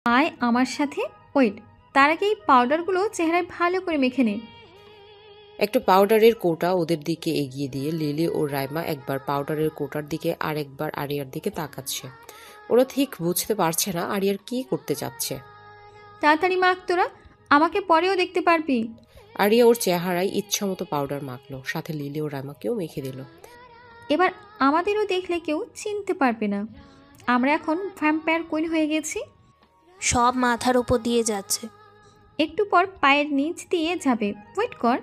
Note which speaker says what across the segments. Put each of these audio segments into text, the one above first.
Speaker 1: আয় আমার সাথে। ওয়েট, তার আগে এই পাউডারগুলো চেহারায় ভালো করে মেখে নে।
Speaker 2: একটা পাউডারের কোটা ওদের দিকে এগিয়ে দিয়ে লিলি ও রাইমা একবার পাউডারের কোটার দিকে আর একবার আরিয়ার দিকে তাকাচ্ছে। ওরা ঠিক বুঝতে পারছে না আরিয়ার কি করতে চাচ্ছে।
Speaker 1: তাড়াতাড়ি মাখ তোরা, আমাকে পরেও দেখতে পারবি।
Speaker 2: আরিয়া ওর চেহারায় ইচ্ছামতো পাউডার মাখলো, সাথে লিলি ও রাইমাকেও মেখে দিল।
Speaker 1: এবার আমাদেরও দেখলে কেউ চিনতে পারবে না, আমরা এখন ভ্যাম্পায়ার কুইন হয়ে গেছি।
Speaker 3: সব মাথার উপর দিয়ে যাচ্ছে।
Speaker 1: একটু পর পায়ের নিচ দিয়ে যাবে, ওয়েট কর।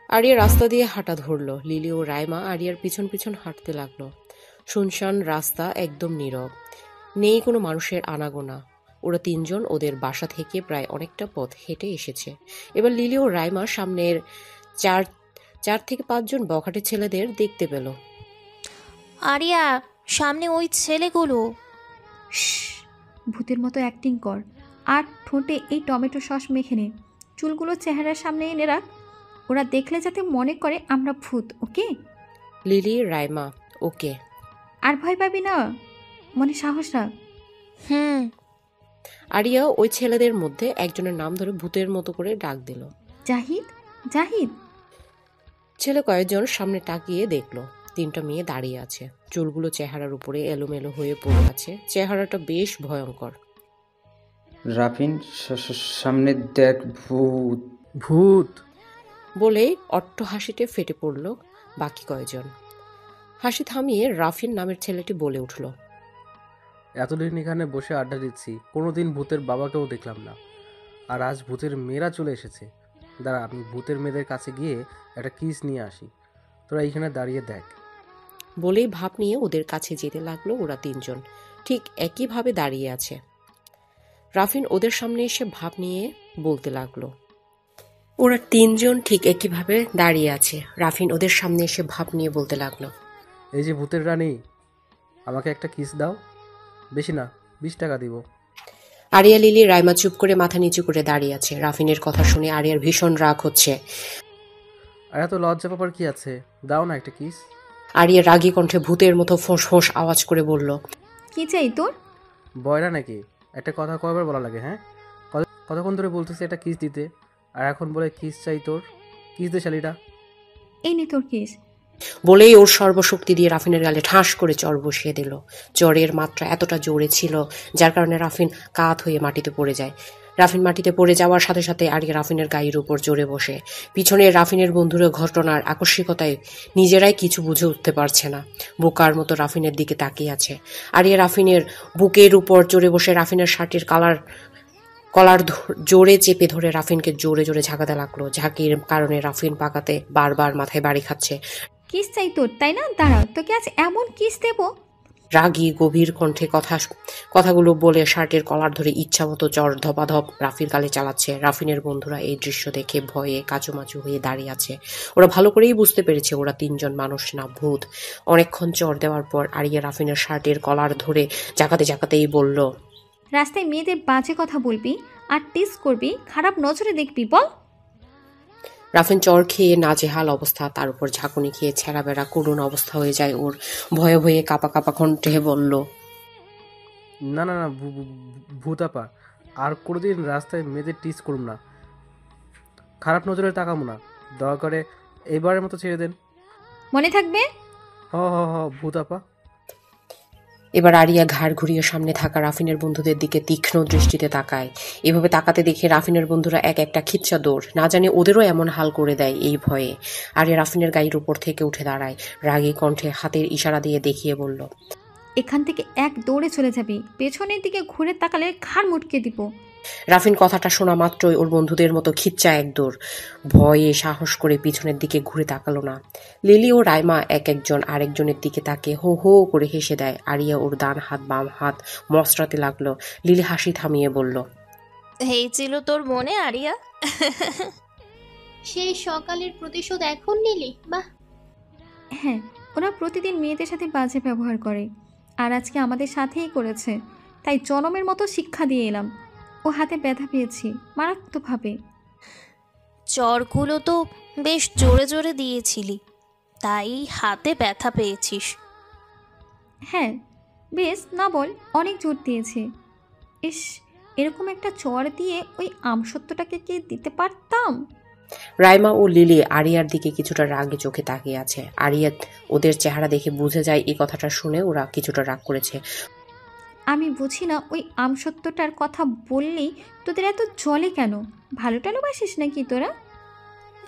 Speaker 2: আরিয়া রাস্তা দিয়ে হাঁটা ধরলো। লিলি ও রাইমা আরিয়ার পিছন পিছন হাঁটতে লাগলো। শুনশান রাস্তা, একদম নীরব, নেই কোনো মানুষের আনাগোনা। ওরা তিনজন ওদের বাসা থেকে প্রায় অনেকটা পথ হেঁটে এসেছে। এবার লিলি ও রাইমা সামনের চার চার থেকে পাঁচজন বখাটে ছেলেদের দেখতে পেল।
Speaker 3: আরিয়া, সামনে ওই ছেলেগুলো।
Speaker 1: ভূতের মতো অ্যাক্টিং কর, আর ঠোঁটে এই টমেটো সস মেখে নে। চুলগুলো চেহারার সামনে এনে রাখ, ওরা দেখলে যাতে মনে করে আমরা ভূত। ওকে
Speaker 2: লিলি, রাইমা, ওকে।
Speaker 1: আর ভয় পাবি না, মনে সাহস রাখ।
Speaker 3: হুম।
Speaker 2: আরিয়া ওই ছেলেদের মধ্যে একজনের নাম ধরে ভূতের মতো করে ডাক দিল,
Speaker 1: জাহিদ, জাহিদ।
Speaker 2: ছেলে কয়েকজন সামনে তাকিয়ে দেখলো তিনটা মেয়ে দাঁড়িয়ে আছে। চুলগুলো চেহারার উপরে এলোমেলো হয়ে পড়ে আছে, চেহারাটা বেশ ভয়ঙ্কর।
Speaker 4: রাফিন, সামনে দেখ, ভূত।
Speaker 5: ভূত
Speaker 2: বলেই অট্ট হাসিতে ফেটে পড়ল বাকি কয়েকজন। হাসি থামিয়ে রাফিন নামের ছেলেটি বলে উঠল,
Speaker 5: এতদিন এখানে বসে আড্ডা দিচ্ছি, কোনোদিন ভূতের বাবাকেও দেখলাম না, আর আজ ভূতের মেয়েরা চলে এসেছে। দাঁড়া, আমি ভূতের মেয়েদের কাছে গিয়ে একটা কিস নিয়ে আসি, তোরা এইখানে দাঁড়িয়ে দেখ।
Speaker 2: বলেই ভাব নিয়ে ওদের কাছে যেতে লাগলো। ওরা তিনজন ঠিক একইভাবে দাঁড়িয়ে আছে। রাফিন ওদের সামনে এসে ভাব নিয়ে বলতে লাগলো, ওরা তিনজন ঠিক একইভাবে দাঁড়িয়ে আছে। রাফিন ওদের সামনে এসে ভাব নিয়ে বলতে লাগলো,
Speaker 5: এই যে ভূতের রানী, আমাকে একটা কিস দাও, বেশি না, 20 টাকা দিব।
Speaker 2: আরিয়া, লিলি, রাইমা চুপ করে মাথা নিচু করে দাঁড়িয়ে আছে। রাফিনের কথা শুনে আরিয়ার ভীষণ রাগ হচ্ছে।
Speaker 5: আর এত লজ্জা পাবার কি আছে, দাও না একটা কিস।
Speaker 2: আরিয়া রাগী কণ্ঠে ভূতের মতো ফোঁস ফোঁস আওয়াজ করে বলল,
Speaker 1: কি চাই তোর?
Speaker 5: বয়রা নাকি, একটা কথা কয়বার বলা লাগে? হ্যাঁ, কতক্ষণ ধরে বলতেছে একটা কিস দিতে, আর এখন বলে কিস চাই তোর। কিস দে শালিটা।
Speaker 1: এই নে তোর কেস।
Speaker 2: বলেই ওর সর্বশক্তি দিয়ে রাফিনের গালে ঠাস করে চর বসিয়ে দিল। চরের মাত্রা এতটা জোরে ছিল যার কারণে রাফিন কাত হয়ে মাটিতে পড়ে যায়। রাফিন মাটিতে পড়ে যাওয়ার সাথে সাথে আরিয়া রাফিনের গায়ের উপর জোরে বসে। পিছনে রাফিনের বন্ধুরা ঘটনার আকস্মিকতায় নিজেরাই কিছু বুঝে উঠতে পারছে না, বোকার মতো রাফিনের দিকে তাকিয়ে আছে। আরিয়া রাফিনের বুকের উপর জোরে বসে রাফিনের শার্টের কলার জোরে চেপে ধরে রাফিনকে জোরে জোরে ঝাঁকাতে লাগলো। ঝাঁকির কারণে রাফিন পাকাতে বারবার মাথায় বাড়ি খাচ্ছে।
Speaker 1: কিস চাই তোর, তাই না? দাঁড়া, তোকে আজ এমন কিস দেবো।
Speaker 2: রাগী গভীর কণ্ঠে কথাগুলো বলে শার্টের কলার ধরে ইচ্ছামতো চর ধপাধপ রাফির গালে চালাচ্ছে। রাফিনের বন্ধুরা এই দৃশ্য দেখে ভয়ে কাচুমাচু হয়ে দাঁড়িয়ে আছে। ওরা ভালো করেই বুঝতে পেরেছে ওরা তিনজন মানুষ না, ভূত। অনেকক্ষণ চর দেওয়ার পর আরিয়া রাফিনের শার্টের কলার ধরে জাকাতে জাকাতেই বলল,
Speaker 1: রাস্তায় মেয়েদের বাজে কথা বলবি আর টিস করবি, খারাপ নজরে দেখবি, বল।
Speaker 2: রাফিন চর খেয়ে নাজেহাল অবস্থা, তার উপর ঝাঁকুনি খেয়ে ছেঁড়া বেড়া করুণ অবস্থা হয়ে যায় ওর। ভয়ে ভয়ে কাপা কাপা কণ্ঠে বলল,
Speaker 5: না না না, ভূতাপা, আর কোনোদিন রাস্তায় মেয়েদের টিস করুন না, খারাপ নজরে তাকাবো না, দয়া করে এবারের মতো ছেড়ে দেন।
Speaker 1: মনে থাকবে।
Speaker 5: হ হ হ, ভূতাপা।
Speaker 2: এবার আরিয়া ঘাড় ঘুরিয়ে সামনে থাকা রাফিনের বন্ধুদের দিকে তীক্ষ্ণ দৃষ্টিতে তাকায়। এভাবে তাকাতে দেখে রাফিনের বন্ধুরা এক একটা খিচ্ছা দৌড়, না জানে ওদেরও এমন হাল করে দেয় এই ভয়ে। আরিয়া রাফিনের গায়ের উপর থেকে উঠে দাঁড়ায়, রাগী কণ্ঠে হাতের ইশারা দিয়ে দেখিয়ে বলল,
Speaker 1: এখান থেকে এক দৌড়ে চলে যাবি, পেছনের দিকে ঘুরে তাকালে ঘাড় মুটকে দিব।
Speaker 2: রাফিন কথাটা শোনা মাত্রই ওর বন্ধুদের মতো খিচ্চা এক দৌড়। ভয়ে সাহস করে পিছনের দিকে ঘুরে তাকালো না। লিলি ও রাইমা এক একজন আরেকজনের দিকে তাকে হো হো করে হেসে দেয়। আরিয়া ওর ডান হাত বাম হাত মসরাতে লাগলো। লিলি হাসি থামিয়ে বলল,
Speaker 3: এই ছিল তোর মনে আরিয়া?
Speaker 6: সেই সকালের প্রতিশোধ এখন নিলি? বাহ।
Speaker 1: হ্যাঁ, ওরা প্রতিদিন মেয়েদের সাথে বাজে ব্যবহার করে, আর আজকে আমাদের সাথেই করেছে, তাই জনমের মতো শিক্ষা দিয়ে এলাম। ও হাতে ব্যথা পেয়েছি মারাত্মকভাবে।
Speaker 3: চরগুলো তো বেশ জোরে জোরে দিয়েছিলি, তাই হাতে ব্যথা পেয়েছিস।
Speaker 1: হ্যাঁ বেশ, না বল, অনেক জোর দিয়েছে। ইস, এরকম একটা চড় দিয়ে ওই আমসত্ত্বটাকে কি দিতে পারতাম?
Speaker 2: রাইমা ও লিলি আরিয়ার দিকে কিছুটা রাগে চোখে তাকিয়ে আছে। আরিয়া ওদের চেহারা দেখে বুঝে যায় এই কথাটা শুনে ওরা কিছুটা রাগ করেছে।
Speaker 1: আমি বুঝি না, ওই আমসত্ত্বটার কথা বললেই তোদের এত জলে কেন? ভালো টালোবাসিস নাকি তোরা?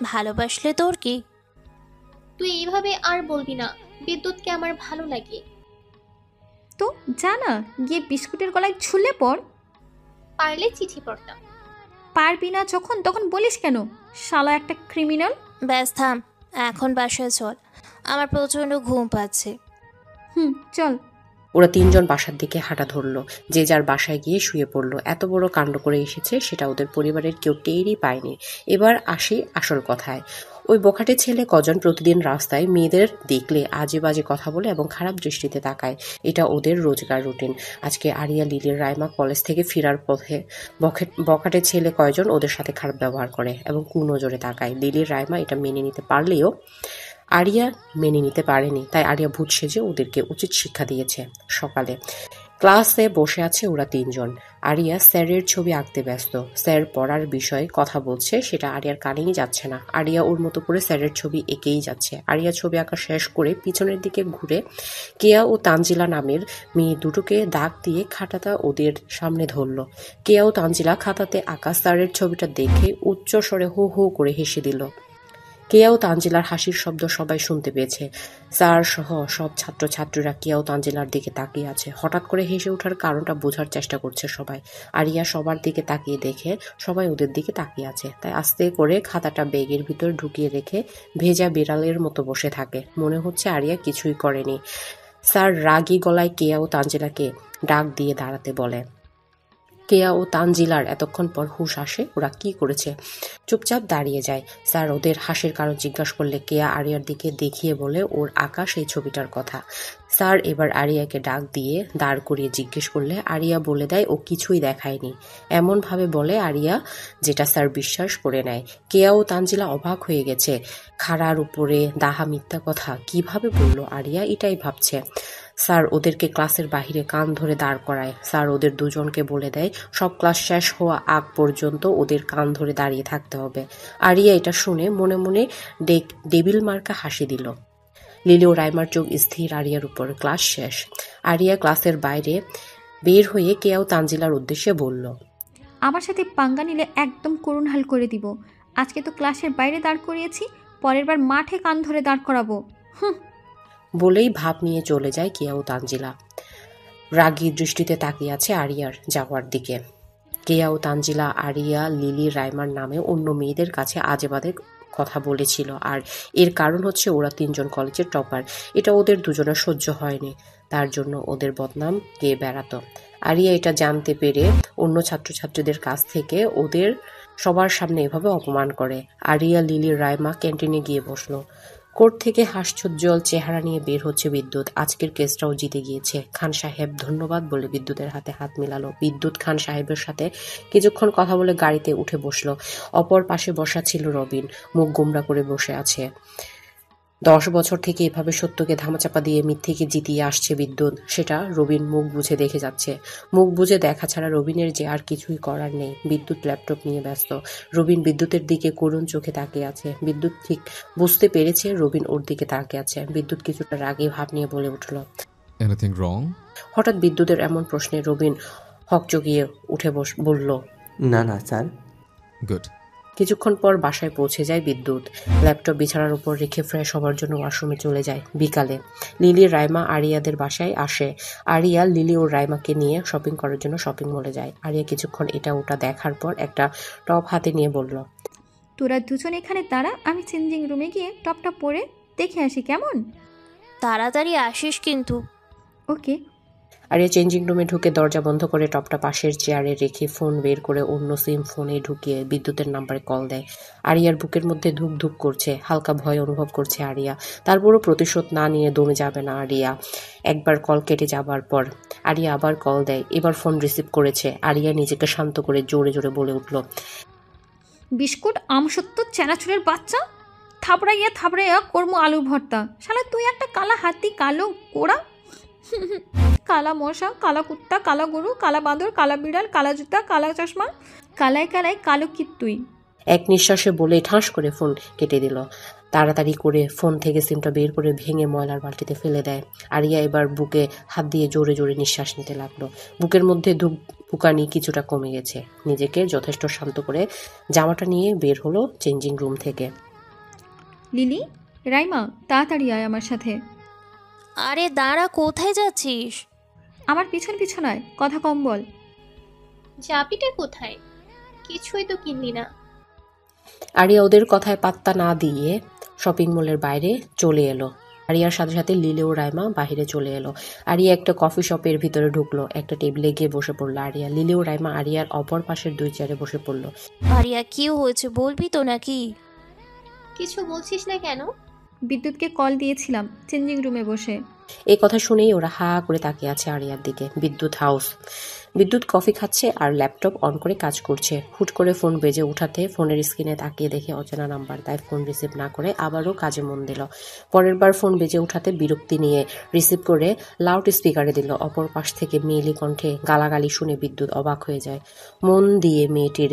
Speaker 3: ভালোবাসলে তোর কি?
Speaker 6: তুই এইভাবে আর বলবি না, বিদ্যুৎকে আমার ভালো লাগে।
Speaker 1: তো জানা গিয়ে বিস্কুটের গলায় ঝুলে পড়।
Speaker 6: পারলে চিঠি পড়তাম।
Speaker 1: পারবি না যখন তখন বলিস কেন? শালা একটা ক্রিমিনাল।
Speaker 3: ব্যাস থাম, এখন বাসায় চল, আমার প্রচণ্ড ঘুম পাচ্ছে।
Speaker 1: চল।
Speaker 2: ওরা তিনজন বাসার দিকে হাঁটা ধরলো, যে যার বাসায় গিয়ে শুয়ে পড়লো। এত বড় কাণ্ড করে এসেছে সেটা ওদের পরিবারের কেউ টেরই পায়নি। এবার আসি আসল কথায়। ওই বখাটে ছেলে কজন প্রতিদিন রাস্তায় মেয়েদের দেখলে আজে বাজে কথা বলে এবং খারাপ দৃষ্টিতে তাকায়। এটা ওদের রোজগার রুটিন। আজকে আরিয়া, লিলির, রাইমা কলেজ থেকে ফেরার পথে বখাটে ছেলে কয়জন ওদের সাথে খারাপ ব্যবহার করে এবং কুনজরে তাকায়। লিলির, রাইমা এটা মেনে নিতে পারলেও আরিয়া মেনে নিতে পারেনি। তাই আরিয়া ভূত সেজে ওদেরকে উচিত শিক্ষা দিয়েছে। সকালে ক্লাসে বসে আছে ওরা তিনজন। আরিয়া স্যারের ছবি আঁকতে ব্যস্ত। স্যার পড়ার বিষয়ে কথা বলছে, সেটা আরিয়ার কানেই যাচ্ছে না। আরিয়া ওর মতো করে স্যারের ছবি এঁকেই যাচ্ছে। আরিয়া ছবি আঁকা শেষ করে পিছনের দিকে ঘুরে কেয়া ও তানজিলা নামের মেয়ে দুটোকে দাগ দিয়ে খাতাটা ওদের সামনে ধরল। কেয়া ও তানজিলা খাতাতে আঁকা স্যারের ছবিটা দেখে উচ্চ স্বরে হো হো করে হেসে দিল। কেয়া ও তানজিলার হাসির শব্দ সবাই শুনতে পেয়েছে। স্যার সহ সব ছাত্রছাত্রীরা কেয়া ও তানজিলার দিকে তাকিয়ে আছে। হঠাৎ করে হেসে ওঠার কারণটা বোঝার চেষ্টা করছে সবাই। আরিয়া সবার দিকে তাকিয়ে দেখে সবাই ওদের দিকে তাকিয়ে আছে, তাই আস্তে করে খাতাটা ব্যাগের ভিতর ঢুকিয়ে রেখে ভেজা বিড়ালের মতো বসে থাকে। মনে হচ্ছে আরিয়া কিছুই করেনি। স্যার রাগী গলায় কেয়া ও তানজিলাকে ডাক দিয়ে দাঁড়াতে বলে। কেয়া ও তানজিলার এতক্ষণ পর হুঁশ আসে ওরা কি করেছে। চুপচাপ দাঁড়িয়ে যায়। স্যার ওদের হাসির কারণ জিজ্ঞাসা করলে কেয়া আরিয়ার দিকে দেখিয়ে বলে ওর আঁকা সেই ছবিটার কথা। স্যার এবার আরিয়াকে ডাক দিয়ে দাঁড় করিয়ে জিজ্ঞেস করলে আরিয়া বলে দেয় ও কিছুই দেখায়নি। এমনভাবে বলে আরিয়া যেটা স্যার বিশ্বাস করে নেয়। কেয়া ও তানজিলা অবাক হয়ে গেছে। খাড়ার উপরে দাহা মিথ্যা কথা কিভাবে বলল আরিয়া, এটাই ভাবছে। স্যার ওদেরকে ক্লাসের বাহিরে কান ধরে দাঁড় করায়। স্যার ওদের দুজনকে বলে দেয় সব ক্লাস শেষ হওয়া আগ পর্যন্ত ওদের কান ধরে দাঁড়িয়ে থাকতে হবে। আরিয়া এটা শুনে মনে মনে ডেবিল মার্কা হাসি দিল। লিলি ও রাইমার চোখ স্থির আরিয়ার উপর। ক্লাস শেষ। আরিয়া ক্লাসের বাইরে বের হয়ে কেয়া ও তানজিলার উদ্দেশ্যে বলল,
Speaker 1: আমার সাথে পাঙ্গা নিলে একদম করুণ হাল করে দিব। আজকে তো ক্লাসের বাইরে দাঁড় করিয়েছি, পরের বার মাঠে কান ধরে দাঁড় করাবো।
Speaker 2: বলেই ভাব নিয়ে চলে যায় কেয়া ও তানজিলা। রাগী দৃষ্টিতে তাকিয়ে আছে আরিয়ার যাওয়ার দিকে। কেয়া ও তানজিলা আরিয়া, লিলি, রাইমার নামে অন্য মেয়েদের কাছে আজে বাজে কথা বলেছিল, আর এর কারণ হচ্ছে ওরা তিনজন কলেজের টপার। এটা ওদের দুজনের সহ্য হয়নি, তার জন্য ওদের বদনাম গেয়ে বেড়াতো। আরিয়া এটা জানতে পেরে অন্য ছাত্রছাত্রীদের কাছ থেকে ওদের সবার সামনে এভাবে অপমান করে। আরিয়া, লিলি, রাইমা ক্যান্টিনে গিয়ে বসলো। কোর্ট থেকে হাস্যোজ্জ্বল চেহারা নিয়ে বের হচ্ছে বিদ্যুৎ। আজকের কেসটাও জিতে গিয়েছে। খান সাহেব ধন্যবাদ বলে বিদ্যুতের হাতে হাত মিলালো। বিদ্যুৎ খান সাহেবের সাথে কিছুক্ষণ কথা বলে গাড়িতে উঠে বসলো। অপর পাশে বসা ছিল রবিন, মুখ গোমড়া করে বসে আছে। 10 বছর থেকে এভাবে সত্যকে ধামাচাপা দিয়ে মিথ্যেকে জিতিয়ে আসছে বিদ্যুৎ, সেটা রবিন মুখ বুঝে দেখে যাচ্ছে। মুখ বুঝে দেখা ছাড়া রবিনের যে আর কিছুই করার নেই। বিদ্যুৎ ল্যাপটপ নিয়ে ব্যস্ত। রবিন বিদ্যুতের দিকে করুণ চোখে তাকিয়ে আছে। বিদ্যুৎ ঠিক বুঝতে পেরেছে রবিন ওর দিকে তাকিয়ে আছে। বিদ্যুৎ কিছুটা রাগী ভাব নিয়ে বলে উঠল,
Speaker 7: এনিথিং রং?
Speaker 2: হঠাৎ বিদ্যুতের এমন প্রশ্নে রবিন হকচকিয়ে উঠে বলল,
Speaker 8: না না স্যার।
Speaker 7: গুড।
Speaker 2: কিছুক্ষণ পর বাসায় পৌঁছে যায় বিদ্যুৎ। ল্যাপটপ বিছানার উপর রেখে ফ্রেশ হওয়ার জন্য ওয়াশরুমে চলে যায়। বিকালে লিলি, রাইমা আরিয়াদের বাসায় আসে। আরিয়া লিলি ও রাইমাকে নিয়ে শপিং করার জন্য শপিং মলে যায়। আরিয়া কিছুক্ষণ এটা ওটা দেখার পর একটা টপ হাতে নিয়ে বলল,
Speaker 1: তোরা দুজন এখানে দাঁড়া, আমি চেঞ্জিং রুমে গিয়ে টপটা পরে দেখে আসি কেমন।
Speaker 3: তাড়াতাড়ি আসিস কিন্তু।
Speaker 1: ওকে।
Speaker 2: আরিয়া চেঞ্জিং রুমে ঢুকে দরজা বন্ধ করে টপটা পাশের চেয়ারে রেখে ফোন বের করে অন্য সিম ফোনে ঢুকিয়ে বিদ্যুতের নাম্বারে কল দেয়। আরিয়ার বুকের মধ্যে ধুক ধুক করছে, হালকা ভয় অনুভব করছে আরিয়া। তারপরও প্রতিশোধ না নিয়ে দমে যাবে না আরিয়া। একবার কল কেটে যাবার পর আরিয়া আবার কল দেয়। এবার ফোন রিসিভ করেছে। আরিয়া নিজেকে শান্ত করে জোরে জোরে বলে উঠল,
Speaker 1: বিস্কুট আমসত্ত্ব চেনাচুরের বাচ্চা, থাবড়াইয়া কর্ম আলু ভর্তা। শালা তুই একটা কালা হাতি, কালো কোড়া, কালা মশা, কালা কুত্তা, কালা গরু, কালা বাঁদর, কালা বিড়াল, কালা জুতা, কালা চশমা, কালায় কালায় কালো কি তুই।
Speaker 2: এক নিঃশ্বাসে বলে ঠাস করে ফোন কেটে দিল। তাড়াতাড়ি করে ফোন থেকে সিমটা বের করে ভেঙে ময়লার বালতিতে ফেলে দেয়। আরিয়া এবার বুকে হাত দিয়ে জোরে জোরে নিঃশ্বাস নিতে লাগলো। বুকের মধ্যে ধুকপুকানি কিছুটা কমে গেছে। নিজেকে যথেষ্ট শান্ত করে জামাটা নিয়ে বের হলো চেঞ্জিং রুম থেকে।
Speaker 1: লিলি, রাইমা, তাড়াতাড়ি আয় আমার সাথে।
Speaker 3: আরে দাঁড়া, কোথায় যাচ্ছিস?
Speaker 1: আমার পিছন পিছন আয়, কথা কম বল।
Speaker 6: চাবিটা কোথায়? কিছুই তো কিনলি না।
Speaker 2: আরিয়া ওদের কথায় পাত্তা না দিয়ে শপিং মলের বাইরে চলে এলো। আরিয়ার সাথে সাথে লিলি ও রাইমা বাহিরে চলে এলো। আরিয়া একটা কফি শপের ভিতরে ঢুকলো। একটা টেবিলে গিয়ে বসে পড়লো আরিয়া। লিলি ও রাইমা আরিয়ার অপর পাশের 2 চেয়ারে বসে পড়লো।
Speaker 3: আরিয়া, কি হয়েছে বলবি তো নাকি?
Speaker 6: কিছু বলছিস না কেন?
Speaker 1: বিদ্যুৎকে কল দিয়েছিলাম চেঞ্জিং রুমে বসে।
Speaker 2: এই কথা শুনেই ওরা হা করে তাকিয়ে আছে আরিয়ার দিকে। বিদ্যুৎ হাউস। বিদ্যুৎ কফি খাচ্ছে আর ল্যাপটপ অন করে কাজ করছে। হুট করে ফোন বেজে উঠাতে ফোনের স্ক্রিনে তাকিয়ে দেখে অচেনা নাম্বার। তাই ফোন রিসিভ না করে আবারও কাজে মন দিল। পরের বার ফোন বেজে উঠাতে বিরক্তি নিয়ে রিসিভ করে লাউড স্পিকারে দিল। অপর পাশ থেকে মেয়েলি কণ্ঠে গালাগালি শুনে বিদ্যুৎ অবাক হয়ে যায়। মন দিয়ে মেয়েটির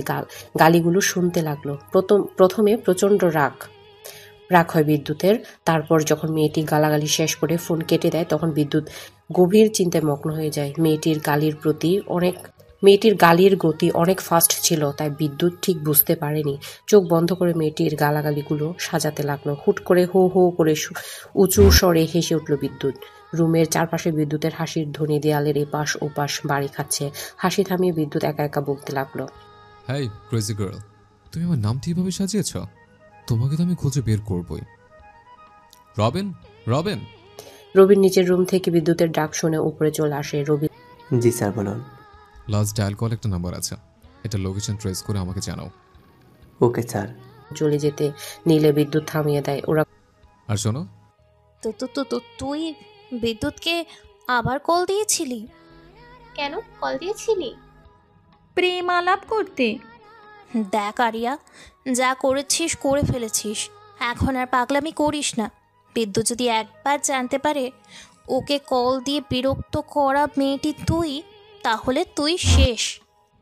Speaker 2: গালিগুলো শুনতে লাগলো। প্রথমে প্রচণ্ড রাগ হয় বিদ্যুতের। তারপর যখন মেয়েটি গালাগালি শেষ করে ফোন কেটে দেয় তখন বিদ্যুৎ গভীর চিন্তায় মগ্ন হয়ে যায়। মেয়েটির গালির গতি অনেক ফাস্ট ছিল, তাই বিদ্যুৎ ঠিক বুঝতে পারেনি। চোখ বন্ধ করে মেয়েটির গালাগালিগুলো সাজাতে লাগলো। হুট করে হো হো করে উঁচু স্বরে হেসে উঠল বিদ্যুৎ। রুমের চারপাশে বিদ্যুতের হাসির ধ্বনি দেয়ালের এপাশ ওপাশ বাড়ি খাচ্ছে। হাসি থামিয়ে বিদ্যুৎ একা একা বলতে লাগলো,
Speaker 7: হাই ক্রেজি গার্ল, তুমি আমার নামটি এভাবে সাজিয়েছ? তোমাকে তো আমি খুঁজে বের করবই। রবিন, রবিন।
Speaker 2: রবিন নিচের রুম থেকে বিদ্যুতের ডাক শুনে উপরে চলে আসে। রবিন,
Speaker 8: জি স্যার বলুন।
Speaker 7: লাস্ট ডায়াল কল একটা নাম্বার আছে, এটা লোকেশন ট্রেস করে আমাকে জানাও।
Speaker 8: Okay sir.
Speaker 2: চলে যেতে নিলে বিদ্যুৎ থামিয়ে দেয়। ওরা
Speaker 7: আর শোনো,
Speaker 3: তো তুই বিদ্যুৎকে আবার কল দিয়েছিলি?
Speaker 6: কেন কল দিয়েছিলি?
Speaker 1: প্রেম আলাপ করতে।
Speaker 3: দেখ আরিয়া, যা করেছিস করে ফেলেছিস, এখন আর পাগলামি করিস না। বিদ্যুৎ যদি একবার জানতে পারে ওকে কল দিয়ে বিরক্ত করা মেয়েটি তুই, তাহলে তুই শেষ।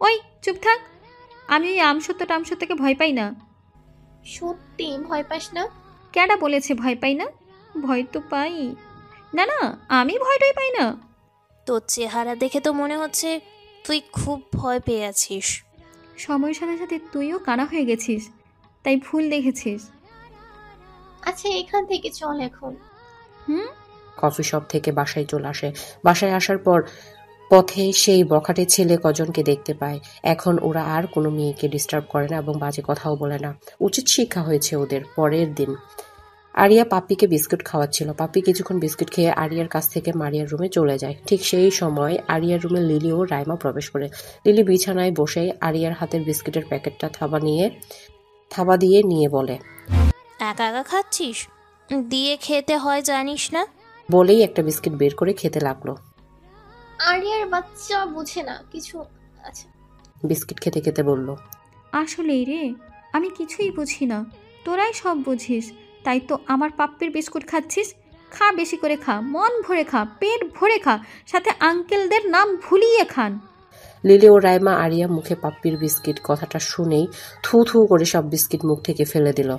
Speaker 1: ওই চুপ থাক। আমি ওই আমসত্ত্বকে ভয় পাই না।
Speaker 6: সত্যি ভয় পাস না?
Speaker 1: কেডা বলেছে ভয় পাই না? ভয় তো পাই। না না, আমি ভয়টাই পাই না।
Speaker 3: তোর চেহারা দেখে তো মনে হচ্ছে তুই খুব ভয় পেয়ে আছিস।
Speaker 1: সময়ের সাথে সাথে তুইও কানা হয়ে গেছিস, তাই ভুল দেখেছিস।
Speaker 6: আচ্ছা এখান থেকে চল এখন।
Speaker 2: কফি শপ থেকে বাসায় চলে আসে। বাসায় আসার পর পথে সেই বখাটে ছেলে কজনকে দেখতে পায়। এখন ওরা আর কোনো মেয়েকে ডিস্টার্ব করে না এবং বাজে কথাও বলে না। উচিত শিক্ষা হয়েছে ওদের। পরের দিন আরিয়া পাপ্পিকে বিস্কুট খাওয়াচ্ছিল। পাপ্পি কিছুক্ষণ বিস্কুট খেয়ে আরিয়ার কাছ থেকে মারিয়ার রুমে চলে যায়। ঠিক সেই সময় আরিয়ার রুমে লিলি ও রাইমা প্রবেশ করে। লিলি বিছানায় বসে আরিয়ার হাতের বিস্কুটের প্যাকেটটা থাবা দিয়ে নিয়ে বলে,
Speaker 3: একা একা খাচ্ছিস? দিয়ে খেতে হয় জানিস না?
Speaker 2: বলেই একটা বিস্কুট বের করে খেতে লাগলো।
Speaker 6: আরিয়ার বাচ্চা বুঝে না কিছু। আচ্ছা
Speaker 2: বিস্কুট খেতে খেতে বলল,
Speaker 1: আসলেই রে, আমি কিছুই বুঝি না, তোরাই সব বুঝিস। তাই তো আমার পাপ্পির বিস্কুট খাচ্ছিস। খা, বেশি করে খা, মন ভরে খা, পেট ভরে খা, সাথে আঙ্কেলদের নাম ভুলিয়ে খান।
Speaker 2: লিলি ও রাইমা আরিয়া মুখে পাপ্পির বিস্কিট কথাটা শুনেই থু থু করে সব বিস্কিট মুখ থেকে ফেলে দিল।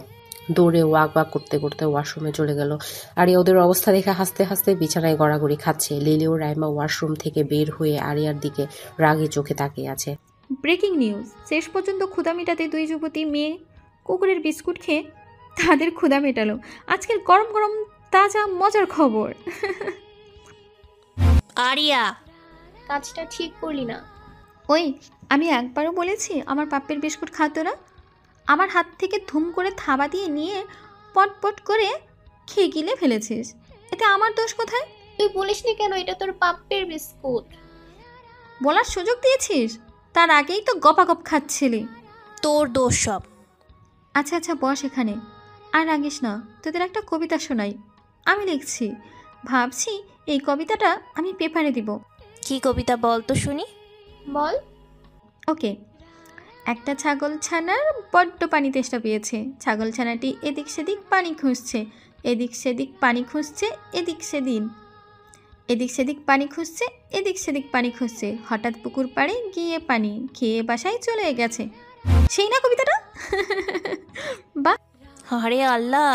Speaker 2: দৌড়ে ওয়াক করতে করতে ওয়াশরুমে চলে গেল। আরিয়া ওদের অবস্থা দেখে হাসতে হাসতে বিছানায় গড়াগড়ি খাচ্ছে। লিলি ও রাইমা ওয়াশরুম থেকে বের হয়ে আরিয়ার দিকে রাগে চোখে তাকিয়ে আছে।
Speaker 1: ব্রেকিং নিউজ, শেষ পর্যন্ত ক্ষুধা মেটাতে 2 যুবতী মেয়ে কুকুরের বিস্কুট খেয়ে তাদের ক্ষুধা মেটালো। আজকের গরম গরম তাজা মজার খবর।
Speaker 3: আরিয়া,
Speaker 6: কাজটা ঠিক করলি না।
Speaker 1: ওই, আমি একবারও বলেছি আমার পাপ্পির বিস্কুট খাতো না? আমার হাত থেকে ধুম করে থাবা দিয়ে নিয়ে পটপট করে খেয়ে গিলে ফেলেছিস। এতে আমার দোষ কোথায়?
Speaker 6: তুই বলিসনি কেন এটা তোর পাপ্পের বিস্কুট?
Speaker 1: বলার সুযোগ দিয়েছিস, তার আগেই তো গপাগপ খাচ্ছিলি।
Speaker 3: তোর দোষ সব।
Speaker 1: আচ্ছা আচ্ছা, বস এখানে, আর রাগিস না। তোদের একটা কবিতা শোনাই, আমি লিখছি। ভাবছি এই কবিতাটা আমি পেপারে দিব।
Speaker 3: কি কবিতা বল তো শুনি।
Speaker 6: বল।
Speaker 1: ওকে। একটা ছাগল ছানার বড্ড পানি তেষ্টা পেয়েছে। ছাগল ছানাটি এদিক সেদিক পানি খুঁজছে, এদিক সেদিক পানি খুঁজছে, এদিক সেদিন। এদিক সেদিক পানি খুঁজছে, এদিক সেদিক পানি খুঁজছে, হঠাৎ পুকুর পাড়ে গিয়ে পানি খেয়ে বাসায় চলে গেছে। সেই না কবিতাটা? বা
Speaker 3: আরে আল্লাহ,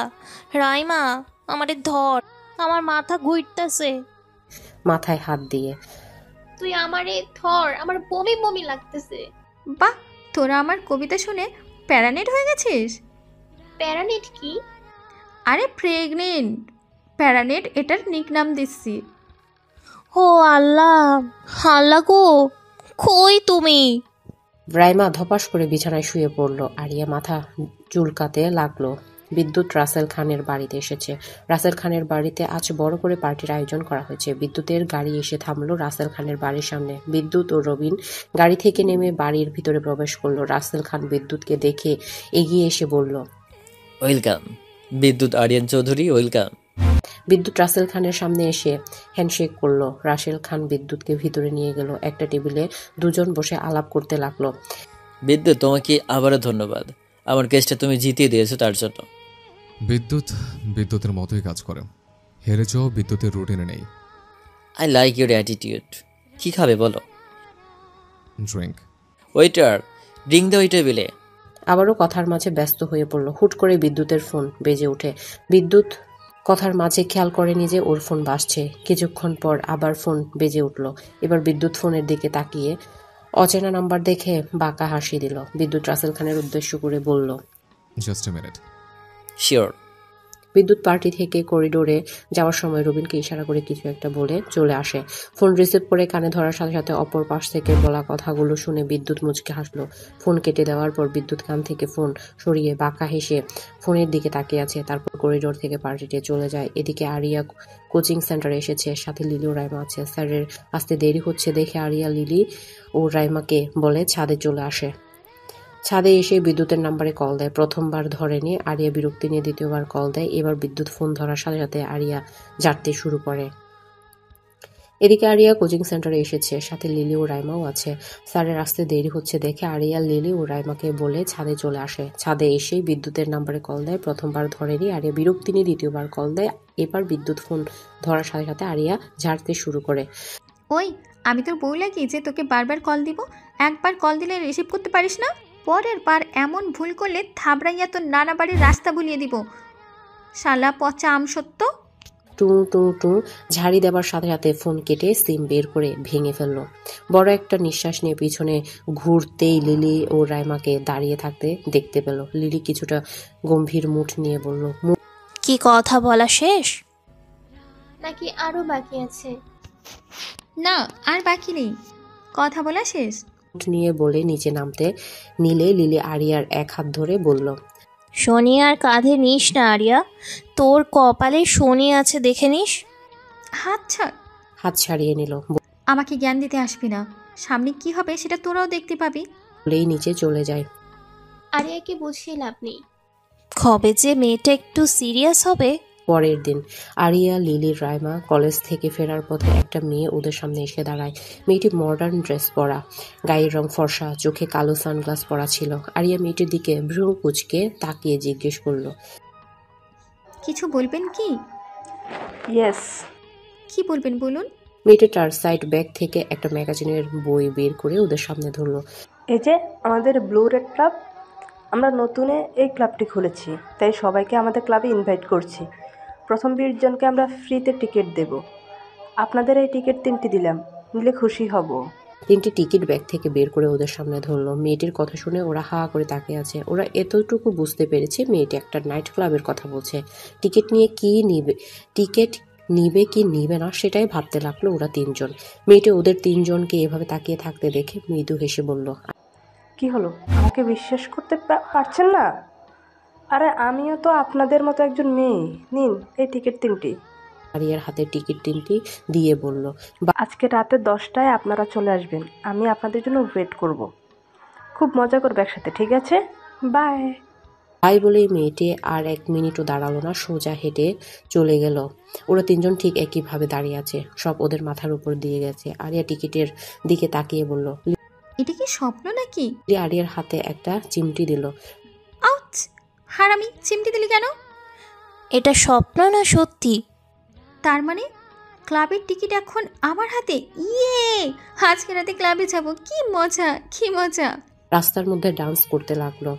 Speaker 3: রাইমা আমারে ধর, আমার মাথা ঘুরতেছে।
Speaker 2: মাথায় হাত দিয়ে।
Speaker 6: তুই আমারে ধর, আমার বমি বমি লাগতেছে।
Speaker 1: বাহ, তোরা আমার কবিতা শুনে প্যারানেট হয়ে গেছিস?
Speaker 6: প্যারানেট কি?
Speaker 1: আরে প্রেগনেন্ট। প্যারানেট এটার নিক নাম দিচ্ছি।
Speaker 3: ও আল্লাহ, আল্লাহ গো, কই তুমি?
Speaker 2: রাইমা ধপাস করে বিছানায় শুয়ে পড়ল। আরিয়া মাথা চুলকাতে লাগলো। বিদ্যুৎ রাসেল খানের বাড়িতে এসেছে। রাসেল খানের বাড়িতে আজ বড় করে পার্টির আয়োজন করা হয়েছে। বিদ্যুতের গাড়ি এসে থামলো রাসেল খানের বাড়ির সামনে। বিদ্যুৎ ও রবিন গাড়ি থেকে নেমে বাড়ির ভিতরে প্রবেশ করলো। রাসেল খান বিদ্যুৎকে দেখে এগিয়ে এসে বলল,
Speaker 9: ওয়েলকাম বিদ্যুৎ আরিয়ান চৌধুরী, ওয়েলকাম।
Speaker 2: বিদ্যুৎ রাসেল খানের সামনে এসে হ্যান্ডশেক করলো। রাসেল খান বিদ্যুৎকে ভিতরে নিয়ে গেল। একটা টেবিলে দুজন বসে আলাপ করতে লাগলো।
Speaker 9: বিদ্যুৎ, তোমাকে আবারও ধন্যবাদ, আমার কেসটা তুমি জিতিয়ে দিয়েছো তার জন্য।
Speaker 7: বিদ্যুতের মতোই কাজ করে। হেরে যাও বিদ্যুতের রুটিনে নেই।
Speaker 9: I like your attitude. কী খাবে বলো?
Speaker 7: ড্রিঙ্ক।
Speaker 9: ওয়েটার, ড্রিঙ্ক দাও ওই টেবিলে।
Speaker 2: আবারও কথার মাঝে ব্যস্ত হয়ে পড়ল। হুট করে বিদ্যুতের ফোন বেজে ওঠে। বিদ্যুৎ কথার মাঝে খেয়াল করেনি যে ওর ফোন বাজছে। কিছুক্ষণ পর আবার ফোন বেজে উঠল। এবার বিদ্যুৎ ফোনের দিকে তাকিয়ে অচেনা নাম্বার দেখে বাঁকা হাসি দিল। বিদ্যুৎ রাসেল খানের উদ্দেশ্য করে বলল,
Speaker 7: জাস্ট এ মিনিট।
Speaker 9: শিওর।
Speaker 2: বিদ্যুৎ পার্টি থেকে করিডোরে যাওয়ার সময় রবিনকে ইশারা করে কিছু একটা বলে চলে আসে। ফোন রিসিভ করে কানে ধরার সাথে সাথে অপর পাশ থেকে বলা কথাগুলো শুনে বিদ্যুৎ মুচকে হাসলো। ফোন কেটে দেওয়ার পর বিদ্যুৎ কান থেকে ফোন সরিয়ে বাঁকা হেসে ফোনের দিকে তাকিয়ে আছে। তারপর করিডোর থেকে পার্টিতে চলে যায়। এদিকে আরিয়া কোচিং সেন্টারে এসেছে, সাথে লিলি ও রাইমা আছে। স্যারের আসতে দেরি হচ্ছে দেখে আরিয়া লিলি ও রাইমাকে বলে ছাদে চলে আসে। ছাদে এসে বিদ্যুতের নাম্বারে কল দেয়। প্রথমবার ধরেনি। আরিয়া বিরক্তি নিয়ে দ্বিতীয়বার কল দেয়। এবার বিদ্যুৎ ফোন ধরার সাথে সাথে আরিয়া জানতে শুরু করে। এদিকে আরিয়া কোচিং সেন্টারে এসেছে, সাথে লিলি ও রাইমাও আছে। স্যারের আসতে দেরি হচ্ছে দেখে আরিয়া লিলি ও রাইমাকে বলে ছাদে চলে আসে। ছাদে এসেই বিদ্যুতের নাম্বারে কল দেয়। প্রথমবার ধরেনি। আরিয়া বিরক্তি নিয়ে দ্বিতীয়বার কল দেয়। এবার বিদ্যুৎ ফোন ধরার সাথে সাথে আরিয়া ঝাড়তে শুরু করে।
Speaker 1: ওই, আমি তোর বউ লাগি যে তোকে বারবার কল দিব? একবার কল দিলে রিসিভ করতে পারিস না? পরের বার এমন ভুল করলে থাবড়াইয়া তোর নানা বাড়ির রাস্তা ভুলিয়ে দিব। শালা পচা আমসত্ব।
Speaker 2: টু টু টু ঝাড়ি দেবার সাথে সাথে ফোন কেটে সিম বের করে ভেঙে ফেললো। বড় একটা নিঃশ্বাস নিয়ে পিছনে ঘুরতেই লিলি ও রাইমাকে দাঁড়িয়ে থাকতে দেখতে পেল। লিলি কিছুটা গম্ভীর মুখ নিয়ে বলল,
Speaker 3: কি কথা বলা শেষ?
Speaker 6: নাকি আরো বাকি আছে?
Speaker 1: না, আর বাকি নেই, কথা বলা শেষ।
Speaker 2: মুখ নিয়ে বলে নিচে নামতে নিলে লিলি আরিয়ার এক হাত ধরে বলল,
Speaker 3: শনি আর কাঁধে নিস না আরিয়া, তোর কপালে শনি আছে দেখে নিস।
Speaker 1: হাত ছাড়।
Speaker 2: হাত ছাড়িয়ে নিল।
Speaker 1: আমাকে জ্ঞান দিতে আসবি না, সামনে কি হবে সেটা তোরাও দেখতে পাবি।
Speaker 2: বলেই নিচে চলে যায়।
Speaker 6: আরিয়াকে বুঝিয়ে লাভ নেই।
Speaker 3: কবে যে মেয়েটা একটু সিরিয়াস হবে।
Speaker 2: পরের দিন আরিয়া, লিলি, রাইমা কলেজ থেকে ফেরার পথে একটা মেয়ে ওদের সামনে এসে দাঁড়ায়। মেয়েটি মডার্ন ড্রেস পরা, গায়ের রং ফর্সা, চোখে কালো সানগ্লাস পরা ছিল। আরিয়া মেয়েটির দিকে ভ্রু কুচকে তাকিয়ে জিজ্ঞেস করলো,
Speaker 1: কিছু বলবেন কি?
Speaker 10: ইয়েস।
Speaker 1: কি বলবেন বলুন।
Speaker 2: মেয়েটি তার সাইড ব্যাগ থেকে একটা ম্যাগাজিনের বই বের করে ওদের সামনে ধরলো।
Speaker 10: এই যে আমাদের ব্লু রেড ক্লাব, আমরা নতুনে এই ক্লাবটি খুলেছি, তাই সবাইকে আমাদের ক্লাবে ইনভাইট করছি। প্রথম 20 জনকে আমরা ফ্রিতে টিকিট দেব। আপনাদের এই টিকিট 3টি দিলাম, নিলে খুশি হব।
Speaker 2: 3টি টিকিট ব্যাগ থেকে বের করে ওদের সামনে ধরলো। মেয়েটির কথা শুনে ওরা হা করে তাকিয়ে আছে। ওরা এতটুকু বুঝতে পেরেছে মেয়েটি একটা নাইট ক্লাবের কথা বলছে। টিকিট নিবে কি নিবে না সেটাই ভাবতে লাগলো ওরা 3 জন। মেয়েটি ওদের 3 জনকে এভাবে তাকিয়ে থাকতে দেখে মৃদু হেসে বলল,
Speaker 10: কি হলো, আমাকে বিশ্বাস করতে পারছেন না? আরে আমিও তো আপনাদের মতো একজন মেয়ে। নিন এই টিকিট 3টি।
Speaker 2: আরিয়ার হাতে টিকিট 3টি দিয়ে বলল,
Speaker 10: আজকে রাতে 10টায় আপনারা চলে আসবেন, আমি আপনাদের জন্য ওয়েট করব। খুব মজা করবে একসাথে, ঠিক আছে? বাই।
Speaker 2: তাই বলেই মেয়েটি আর 1 মিনিটও দাঁড়ালো না, সোজা হেঁটে চলে গেল। ওরা 3 জন ঠিক একইভাবে দাঁড়িয়ে আছে, সব ওদের মাথার উপর দিয়ে গেছে। আরিয়া টিকিটের দিকে তাকিয়ে বলল,
Speaker 1: এটা কি স্বপ্ন নাকি?
Speaker 2: আরিয়ার হাতে একটা চিমটি দিল।
Speaker 1: আউচ! হারামি, চিমটি দিলি কেন?
Speaker 3: এটা স্বপ্ন না সত্যি?
Speaker 1: তার মানে ক্লাবের টিকিট এখন আমার হাতে। ইয়ে, আজকে রাতে ক্লাবে যাব, কি মজা কি মজা।
Speaker 2: রাস্তার মধ্যে ডান্স করতে লাগলো।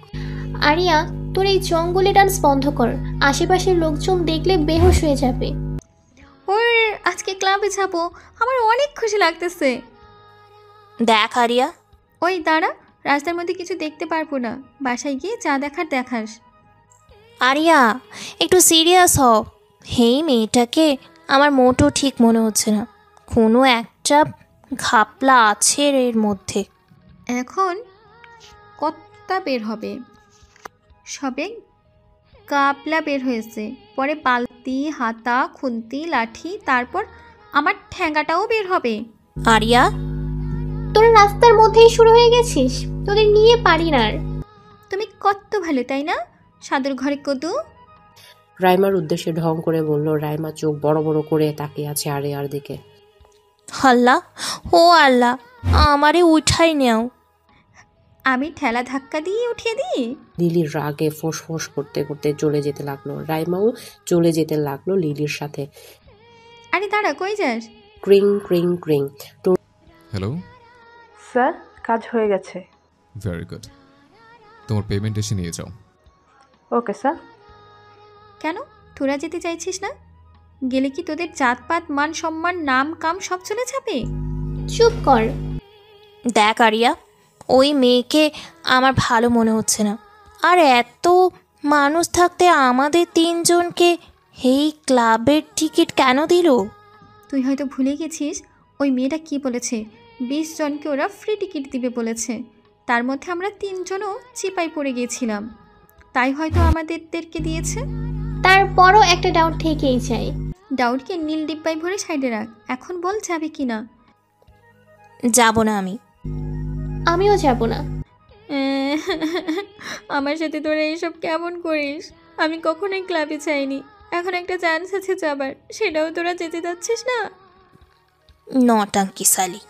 Speaker 6: আরিয়া, তোর এই জঙ্গলে ডান্স বন্ধ কর, আশেপাশের লোকজন দেখলে বেহুশ হয়ে যাবে।
Speaker 1: ওর আজকে ক্লাবে যাব, আমার অনেক খুশি লাগতেছে।
Speaker 3: দেখ আরিয়া,
Speaker 1: ওই দাঁড়া, রাস্তার মধ্যে কিছু দেখতে পারবো না, বাসায় গিয়ে যা দেখার দেখাস।
Speaker 3: আরিয়া একটু সিরিয়াস হও। হেই মেয়েটাকে আমার মোটেও ঠিক মনে হচ্ছে না, কোনো একটা ঘাপলা আছে এর মধ্যে।
Speaker 1: এখন কত্তা বের হবে, সবে কাপলা বের হয়েছে, পরে বালতি, হাতা, খুন্তি, লাঠি, তারপর আমার ঠ্যাঙ্গাটাও বের হবে।
Speaker 3: আরিয়া,
Speaker 6: তোরা রাস্তার মধ্যেই শুরু হয়ে গেছিস, তোদের নিয়ে পারি না আর।
Speaker 1: তুমি কত ভালো তাই না, সাদুর ঘরে কদু।
Speaker 2: রাইমার উদ্দেশ্যে ঢং করে বলল। রাইমা চোখ বড় বড় করে তাকিয়ে আছে আরিয়ার দিকে।
Speaker 3: আল্লাহ, ও আল্লাহ, আমারে উঠাই নেও।
Speaker 1: আমি ঠেলা ধাক্কা দিয়ে উঠিয়ে দিই।
Speaker 2: লিলির রাগে ফোঁস ফোঁস করতে করতে চলে যেতে লাগলো। রাইমাও চলে যেতে লাগলো লিলির সাথে।
Speaker 1: আরে দাঁড়া, কই যাস?
Speaker 2: ক্রিং ক্রিং ক্রিং।
Speaker 7: হ্যালো
Speaker 10: স্যার, কাজ হয়ে গেছে।
Speaker 7: ভেরি গুড, তোমার পেমেন্ট এসে নিয়ে যাও।
Speaker 10: Okay sir.
Speaker 1: কেন তোরা যেতে চাইছিস না? গেলে কি তোদের জাতপাত, মান সম্মান, নাম কাম সব চলে যাবে?
Speaker 6: চুপ কর।
Speaker 3: দেখ আরিয়া, ওই মেয়েকে আমার ভালো মনে হচ্ছে না। আর এত মানুষ থাকতে আমাদের তিনজনকে এই ক্লাবের টিকিট কেন দিল?
Speaker 1: তুই হয়তো ভুলে গেছিস ওই মেয়েটা কি বলেছে। 20 জনকে ওরা ফ্রি টিকিট দিবে বলেছে, তার মধ্যে আমরা 3 জনও চিপাই পড়ে গিয়েছিলাম, তাই হয়তো আমাদেরকে দিয়েছে।
Speaker 6: তারপরও একটা ডাউট থেকেই যায়।
Speaker 1: ডাউটকে নীল ডিব্বায় ভরে সাইডে রাখ। এখন বল যাবে কি না?
Speaker 3: যাব না আমি।
Speaker 6: আমিও যাব না।
Speaker 1: আমার সাথে তোরা এইসব কেমন করিস? আমি কখনোই ক্লাবে চাইনি, এখন একটা চান্স আছে যাবার, সেটাও তোরা যেতে যাচ্ছিস না।
Speaker 3: নটাঙ্কি সালি।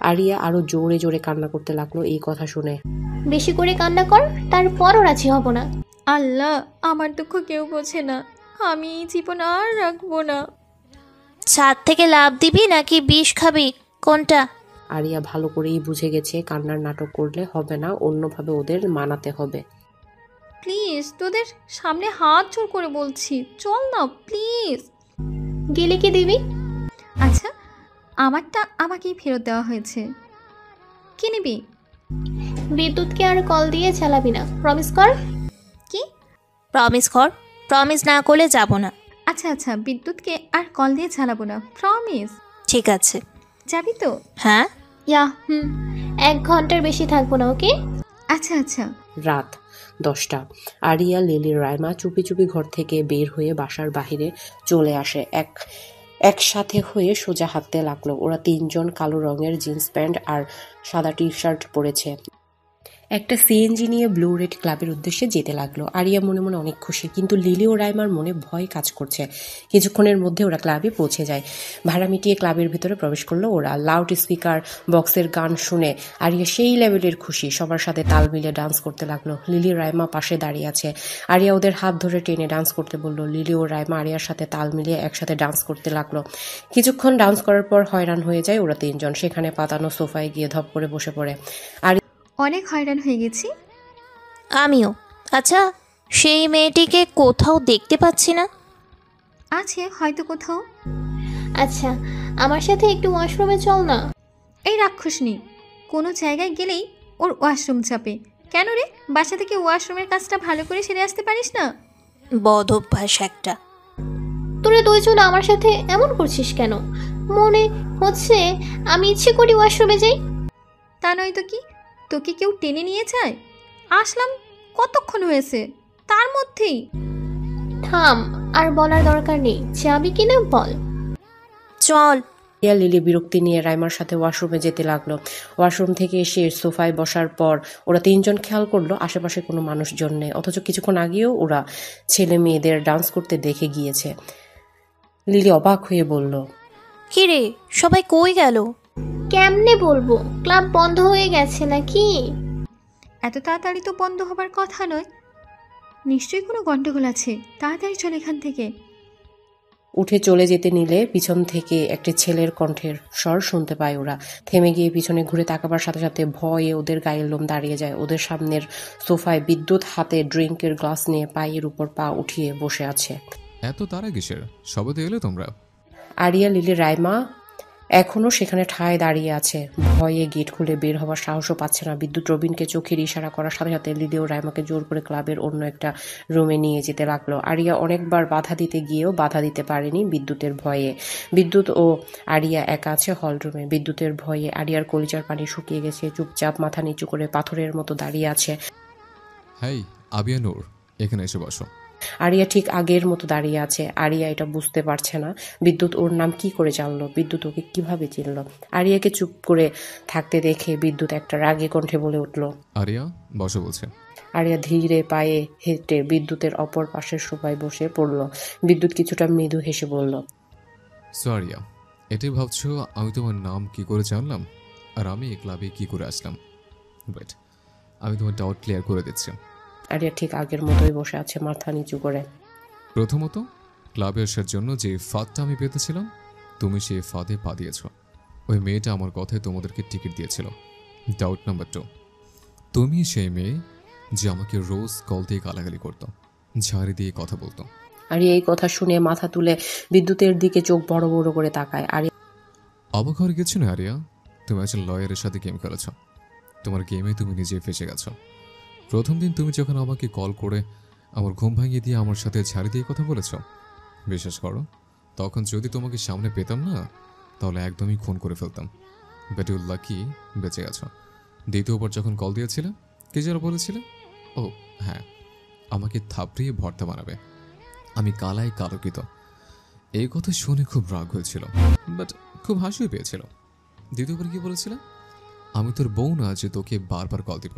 Speaker 2: আরিয়া আরো জোরে জোরে কান্না করতে লাগলো এই কথা শুনে।
Speaker 6: বেশি করে কান্না কর, তারপরও রাজি হব না।
Speaker 1: আল্লাহ, আমার দুঃখ কেউ বোঝে না, আমি এই জীবন আর রাখবো না।
Speaker 3: ছাদ থেকে লাফ দিবি নাকি বিষ খাবি, কোনটা?
Speaker 2: আরিয়া ভালো করেই বুঝে গেছে কান্নার নাটক করলে হবে না, অন্যভাবে ওদের মানাতে হবে।
Speaker 1: প্লিজ, তোদের সামনে হাত জোর করে বলছি, চল না প্লিজ।
Speaker 6: গেলে কি দিবি?
Speaker 1: আচ্ছা, আমারটা আমাকেই ফেরত দেওয়া হয়েছে, কি নিবি?
Speaker 6: বিদ্যুৎকে আর কল দিয়ে চালাবি না, প্রমিস কর।
Speaker 1: কি
Speaker 3: প্রমিস কর। প্রমিস না করলে যাব না।
Speaker 1: আচ্ছা আচ্ছা, বিদ্যুৎকে আর কল দিয়ে চালাবো না, প্রমিস।
Speaker 3: ঠিক আছে,
Speaker 1: যাবি তো?
Speaker 3: হ্যাঁ।
Speaker 1: ইয়া
Speaker 6: 1 ঘন্টার বেশি থাকবো না, ওকে?
Speaker 1: আচ্ছা আচ্ছা।
Speaker 2: রাত 10টা। আরিয়া, লিলি, রাইমা চুপি চুপি ঘর থেকে বের হয়ে বাসার বাহিরে চলে আসে। একসাথে হয়ে সোজা হাঁটতে লাগলো। ওরা 3 জন কালো রঙের জিন্স প্যান্ট আর সাদা টি শার্ট পরেছে। একটা সিএনজি নিয়ে ব্লু রেড ক্লাবের উদ্দেশ্যে যেতে লাগলো। আরিয়া মনে মনে অনেক খুশি, কিন্তু লিলি ও রাইমার মনে ভয় কাজ করছে। কিছুক্ষণের মধ্যে ওরা ক্লাবে পৌঁছে যায়। ভাড়া মিটিয়ে ক্লাবের ভিতরে প্রবেশ করলো ওরা। লাউড স্পিকার বক্সের গান শুনে আরিয়া সেই লেভেলের খুশি, সবার সাথে তাল মিলে ডান্স করতে লাগলো। লিলি রাইমা পাশে দাঁড়িয়ে আছে। আরিয়া ওদের হাত ধরে টেনে ডান্স করতে বলল। লিলি ও রাইমা আরিয়ার সাথে তাল মিলিয়ে একসাথে ডান্স করতে লাগলো। কিছুক্ষণ ডান্স করার পর হয়রান হয়ে যায় ওরা 3 জন। সেখানে পাতানো সোফায় গিয়ে ধপ করে বসে পড়ে।
Speaker 1: অনেক হয়রান হয়ে গেছি।
Speaker 3: আমিও। আচ্ছা, সেই মেয়েটিকে কোথাও দেখতে পাচ্ছি না।
Speaker 1: আছে হয়তো কোথাও।
Speaker 6: আচ্ছা, আমার সাথে একটু ওয়াশরুমে চল না।
Speaker 1: এই রাক্ষসনি, কোনো জায়গায় গেলেই ওর ওয়াশরুম চাপে। কেন রে, বাসা থেকে ওয়াশরুমের কাজটা ভালো করে সেরে আসতে পারিস না?
Speaker 3: বদ অভ্যাস একটা।
Speaker 6: তোরা 2 জন আমার সাথে এমন করছিস কেন? মনে হচ্ছে আমি ইচ্ছে করি ওয়াশরুমে যাই।
Speaker 1: তা নয় তো কি, তোকে কেউ টেনে নিয়ে যায়? আসলাম কতক্ষণ হয়েছে, তার মধ্যেই।
Speaker 6: থাম, আর বলার দরকার নেই, যাবি কিনা বল।
Speaker 3: চল।
Speaker 2: লিলি বিরক্তি নিয়ে রাইমার সাথে ওয়াশরুমে যেতে লাগলো। ওয়াশরুম থেকে এসে সোফায় বসার পর ওরা 3 জন খেয়াল করলো আশেপাশে কোনো মানুষজন নেই, অথচ কিছুক্ষণ আগেও ওরা ছেলে মেয়েদের ডান্স করতে দেখে গিয়েছে। লিলি অবাক হয়ে বলল,
Speaker 3: কি রে, সবাই কই গেল?
Speaker 6: কেমনে বলবো, ক্লাব বন্ধ হয়ে গেছে নাকি?
Speaker 1: এত তাড়াতাড়ি তো বন্ধ হবার কথা নয়, নিশ্চয়ই কোনো গন্ডগোল আছে, তাড়াতাড়ি চল এখান থেকে।
Speaker 2: উঠে চলে যেতে নিলে পিছন থেকে একটি ছেলের কণ্ঠের স্বর শুনতে পায় ওরা। থেমে গিয়ে পিছনে ঘুরে তাকাবার সাথে সাথে ভয়ে ওদের গায়ের লোম দাঁড়িয়ে যায়। ওদের সামনের সোফায় বিদ্যুৎ হাতে ড্রিঙ্কের গ্লাস নিয়ে পায়ের উপর পা উঠিয়ে বসে আছে।
Speaker 7: এত তারা কিসের? সবে তো এলে তোমরা।
Speaker 2: আরিয়া, লিলি, রাইমা এখনো সেখানে ঠায় দাঁড়িয়ে আছে। ভয়ে গেট খুলে বের হওয়ার সাহসও পাচ্ছে না। বিদ্যুৎ রবিনকে চোখের ইশারা করার সাথে সাথে লিলি ও রাইমাকে জোর করে ক্লাবের অন্য একটা রুমে নিয়ে যেতে লাগলো। আরিয়া অনেকবার বাধা দিতে গিয়েও বাধা দিতে পারেনি বিদ্যুতের ভয়ে। বিদ্যুৎ ও আরিয়া একা আছে হল রুমে। বিদ্যুতের ভয়ে আরিয়ার কলিজার পানি শুকিয়ে গেছে। চুপচাপ মাথা নিচু করে পাথরের মতো দাঁড়িয়ে আছে।
Speaker 7: হাই আবিয়া নূর, এখানে এসে বসো।
Speaker 2: আরিয়া ঠিক আগের মতো দাঁড়িয়ে আছে। আরিয়া এটা বুঝতে পারছে না বিদ্যুৎ ওর নাম কি করে জানলো, বিদ্যুৎ ওকে কিভাবে চিনল। আরিয়াকে চুপ করে থাকতে দেখে বিদ্যুৎ একটা রাগে কণ্ঠে বলে উঠল,
Speaker 7: আরিয়া বসো বলছে।
Speaker 2: আরিয়া ধীরে পায়ে হেঁটে বিদ্যুতের অপর পাশের সোফায় বসে পড়ল। বিদ্যুৎ কিছুটা মৃদু হেসে বলল,
Speaker 7: সো আরিয়া, এটাই ভাবছো আমি তোমার নাম কি করে জানলাম আর আমি এই ক্লাবে কি করে আসলাম? ওয়েট, আমি তোমার ডাউট ক্লিয়ার করে দিচ্ছি।
Speaker 2: আরিয়া ঠিক আগের মতোই বসে আছে মাথা নিচু করে।
Speaker 7: প্রথমত, ক্লাবে আসার জন্য যে ফাঁদটা আমি পেতেছিলাম, তুমি সেই ফাঁদে পা দিয়েছ। ওই মেয়েটা আমার কথায় তোমাদেরকে টিকিট দিয়েছিল। ডাউট নাম্বার 2, তুমি সেই মেয়ে যে আমাকে রোজ কল দিয়ে গালাগালি করতো, ঝাড়ি দিয়ে কথা বলতো।
Speaker 2: আরিয়া এই কথা শুনে মাথা তুলে বিদ্যুতের দিকে চোখ বড় বড় করে তাকায়। আরিয়া
Speaker 7: অবাক হয়ে গেছো না আরিয়া? তুমি একজন লয়ারের সাথে গেম খেলেছ। তোমার গেমে তুমি নিজে ফেসে গেছো। প্রথম দিন তুমি যখন আমাকে কল করে আমার ঘুম ভাঙিয়ে দিয়ে আমার সাথে ঝাড়ি দিয়ে কথা বলেছ, বিশ্বাস করো তখন যদি তোমাকে সামনে পেতাম না তাহলে একদমই খুন করে ফেলতাম। বাট ইউ লাকি বেঁচে গেছো। দ্বিতীয়বার যখন কল দিয়েছিলে, কে যারা বলেছিলে, ও হ্যাঁ, আমাকে থাপড়িয়ে ভর্তা বানাবে, আমি কালায় কালকিত। এই কথা শুনে খুব রাগ হয়েছিল, বাট খুব হাসিও পেয়েছিল। দ্বিতীয়বার কি বলেছিল, আমি তোর বউ না যে তোকে বারবার কল দিব।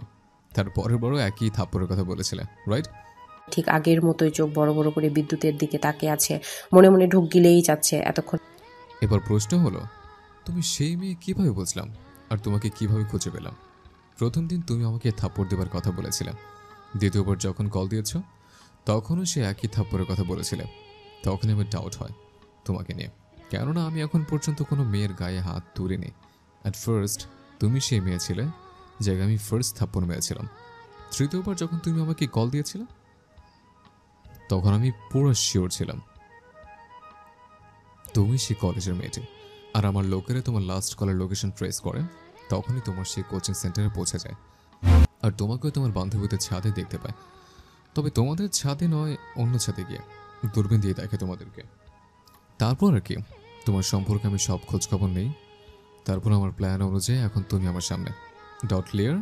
Speaker 7: তারপরের বড় একই থাপ্পড়ের কথা বলেছিলে, রাইট?
Speaker 2: ঠিক আগের মতোই চোখ বড় বড় করে বিদ্যুতের দিকে তাকিয়ে আছে। মনে মনে ঢুক গিলেই যাচ্ছে এতক্ষণ।
Speaker 7: এবার প্রশ্ন হলো, তুমি সেই মেয়ে কিভাবে বুঝলাম আর তোমাকে কিভাবে খুঁজে পেলাম? প্রথম দিন তুমি আমাকে থাপ্পড় দেবার কথা বলেছিলে। দ্বিতীয়বার যখন কল দিয়েছ তখনও সে একই থাপ্পড়ের কথা বলেছিলে। তখনই আমার ডাউট হয় তোমাকে নিয়ে, কেননা আমি এখন পর্যন্ত কোনো মেয়ের গায়ে হাত তুলিনি। অ্যাট ফার্স্ট তুমি সেই মেয়ে ছিলে যাকে আমি ফার্স্ট থাপ্পড় মেরেছিলাম। তৃতীয়বার যখন তুমি আমাকে কল দিয়েছিলে তখন আমি পুরো শিওর ছিলাম তুমি সেই কলেজের মেয়েটি। আর আমার লোকেরা তোমার লাস্ট কলের লোকেশন ট্রেস করে, তখনই তোমার সেই কোচিং সেন্টারে পৌঁছে যায়। আর তোমাকেও তোমার বান্ধবীদের ছাদে দেখতে পায়, তবে তোমাদের ছাদে নয়, অন্য ছাদে গিয়ে দূরবীন দিয়ে দেখে তোমাদেরকে। তারপর আর কি, তোমার সম্পর্কে আমি সব খোঁজখবর নেই। তারপর আমার প্ল্যান অনুযায়ী এখন তুমি আমার সামনে। Doubt clear?